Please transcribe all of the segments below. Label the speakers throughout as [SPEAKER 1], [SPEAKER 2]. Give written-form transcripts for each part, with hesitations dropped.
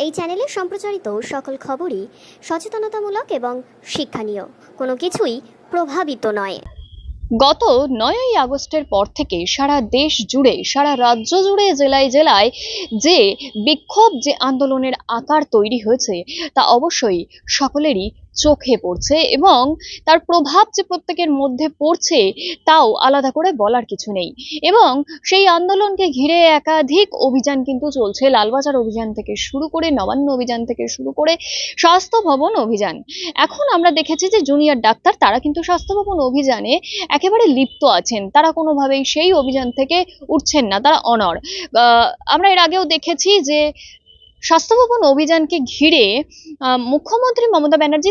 [SPEAKER 1] এই চ্যানেলে সম্প্রচারিত সকল খবরই সচেতনতামূলক এবং শিক্ষণীয়, কোনো কিছুই প্রভাবিত নয়।
[SPEAKER 2] গত 9ই আগস্টের পর থেকে সারা দেশ জুড়ে, সারা রাজ্য জুড়ে, জেলায় জেলায় যে বিক্ষোভ, যে আন্দোলনের আকার তৈরি হয়েছে তা অবশ্যই সকলেরই চোখে পড়ছে এবং তার প্রভাব যে প্রত্যেকের মধ্যে পড়ছে তাও আলাদা করে বলার কিছু নেই। এবং সেই আন্দোলনকে ঘিরে একাধিক অভিযান কিন্তু চলছে, লালবাজার অভিযান থেকে শুরু করে, নবান্ন অভিযান থেকে শুরু করে স্বাস্থ্য ভবন অভিযান। এখন আমরা দেখেছি যে জুনিয়র ডাক্তার তারা কিন্তু স্বাস্থ্য ভবন অভিযানে একেবারে লিপ্ত আছেন, তারা কোনোভাবেই সেই অভিযান থেকে উঠছেন না, তারা অনড়। আমরা এর আগেও দেখেছি যে স্বাস্থ্য ভবন অভিযানকে ঘিরে মুখ্যমন্ত্রী মমতা ব্যানার্জি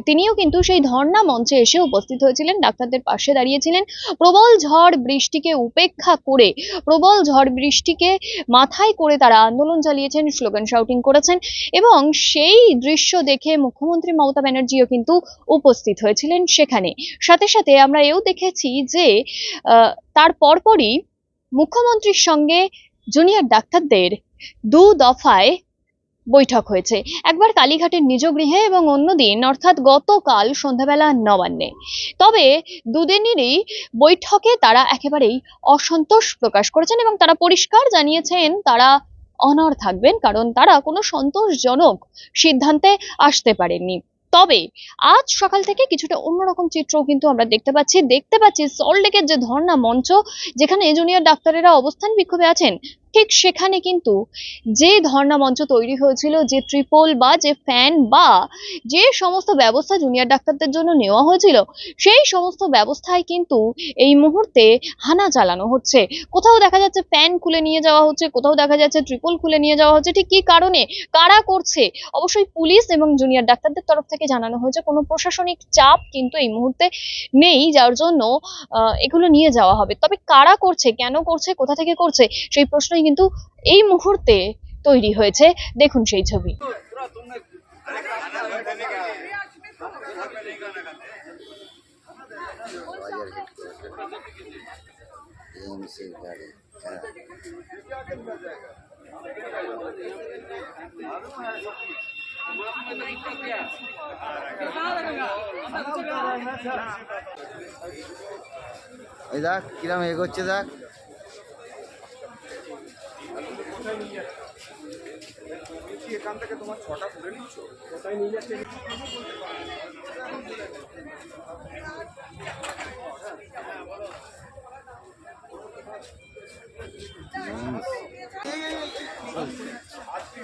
[SPEAKER 2] তিনিও কিন্তু সেই ধর্ণা মঞ্চে এসে উপস্থিত হয়েছিলেন, ডাক্তারদের পাশে দাঁড়িয়েছিলেন। প্রবল ঝড় বৃষ্টিকে উপেক্ষা করে, প্রবল ঝড় বৃষ্টিকে মাথায় করে তারা আন্দোলন চালিয়েছেন, স্লোগান শাউটিং করেছেন এবং সেই দৃশ্য দেখে মুখ্যমন্ত্রী মমতা ব্যানার্জিও কিন্তু উপস্থিত হয়েছিলেন সেখানে। সাথে সাথে আমরা এও দেখেছি যে তার পরপরই মুখ্যমন্ত্রীর সঙ্গে জুনিয়র ডাক্তারদের দু দফায় বৈঠক হয়েছে, একবার কালীঘাটের নিজ গৃহে এবং অন্যদিন অর্থাৎ গতকাল সন্ধ্যাবেলা নবান্নে। তবে দুদিনেরই বৈঠকে তারা একেবারেই অসন্তোষ প্রকাশ করেছেন এবং তারা পরিষ্কার জানিয়েছেন তারা অনড় থাকবেন, কারণ তারা কোনো সন্তোষজনক সিদ্ধান্তে আসতে পারেননি। তবে আজ সকাল থেকে কিছুটা অন্যরকম চিত্র কিন্তু আমরা দেখতে পাচ্ছি সল্টলেকের যে ধর্ণা মঞ্চ, যেখানে জুনিয়র ডাক্তারেরা অবস্থান বিক্ষোভে আছেন, ঠিক সেখানে কিন্তু যে ধর্ণা মঞ্চ তৈরি হয়েছিল, যে ট্রিপল বা যে ফ্যান বা যে সমস্ত ব্যবস্থা জুনিয়র ডাক্তারদের জন্য নেওয়া হয়েছিল, সেই সমস্ত ব্যবস্থায় কিন্তু এই মুহূর্তে হানা চালানো হচ্ছে। কোথাও দেখা যাচ্ছে ফ্যান খুলে নিয়ে যাওয়া হচ্ছে, কোথাও দেখা যাচ্ছে ট্রিপল খুলে নিয়ে যাওয়া হচ্ছে। ঠিক কি কারণে, কারা করছে? অবশ্যই পুলিশ এবং জুনিয়র ডাক্তারদের তরফ থেকে জানানো হয়েছে কোনো প্রশাসনিক চাপ কিন্তু এই মুহূর্তে নেই, যার জন্য এগুলো নিয়ে যাওয়া হবে। তবে কারা করছে, কেন করছে, কোথা থেকে করছে, সেই প্রশ্নই কিন্তু এই মুহূর্তে তৈরি হয়েছে। দেখুন সেই ছবি।
[SPEAKER 3] এই দেখ কিরম এগোচ্ছে, দেখ
[SPEAKER 4] এখান থেকে তোমার 6টা করে নিচ্ছ, কোথায় নিয়ে যাচ্ছে?
[SPEAKER 5] আর আমরা আজকে